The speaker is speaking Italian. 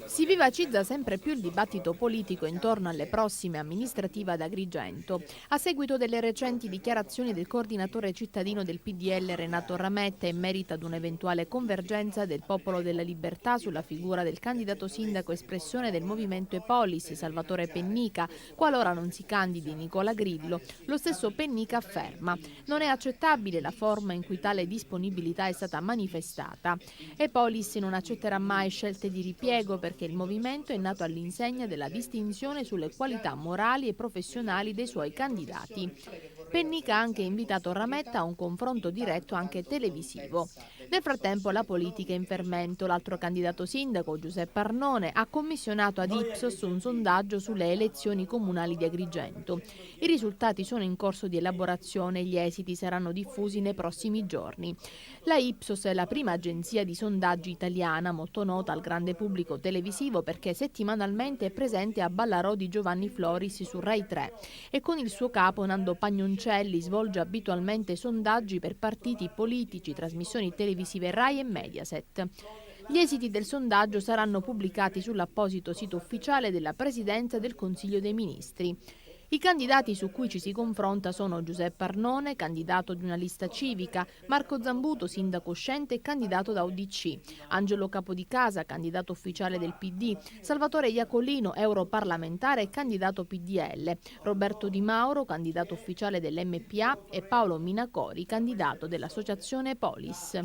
Si vivacizza sempre più il dibattito politico intorno alle prossime amministrative ad Agrigento. A seguito delle recenti dichiarazioni del coordinatore cittadino del PDL Renato Rametta in merito ad un'eventuale convergenza del Popolo della Libertà sulla figura del candidato sindaco espressione del movimento Epolis, Salvatore Pennica, qualora non si candidi Nicola Grillo, lo stesso Pennica afferma: non è accettabile la forma in cui tale disponibilità è stata manifestata. Epolis non accetterà mai scelte di ripiego perché il movimento è nato all'insegna della distinzione sulle qualità morali e professionali dei suoi candidati. Pennica ha anche invitato Rametta a un confronto diretto anche televisivo. Nel frattempo la politica è in fermento. L'altro candidato sindaco, Giuseppe Arnone, ha commissionato ad Ipsos un sondaggio sulle elezioni comunali di Agrigento. I risultati sono in corso di elaborazione e gli esiti saranno diffusi nei prossimi giorni. La Ipsos è la prima agenzia di sondaggi italiana, molto nota al grande pubblico televisivo perché settimanalmente è presente a Ballarò di Giovanni Floris su Rai 3 e con il suo capo Nando Pagnoncelli svolge abitualmente sondaggi per partiti politici, trasmissioni televisive Rai e Mediaset. Gli esiti del sondaggio saranno pubblicati sull'apposito sito ufficiale della Presidenza del Consiglio dei Ministri. I candidati su cui ci si confronta sono Giuseppe Arnone, candidato di una lista civica, Marco Zambuto, sindaco uscente e candidato da UDC, Angelo Capodicasa, candidato ufficiale del PD, Salvatore Iacolino, europarlamentare e candidato PDL, Roberto Di Mauro, candidato ufficiale dell'MPA e Paolo Minacori, candidato dell'Associazione Polis.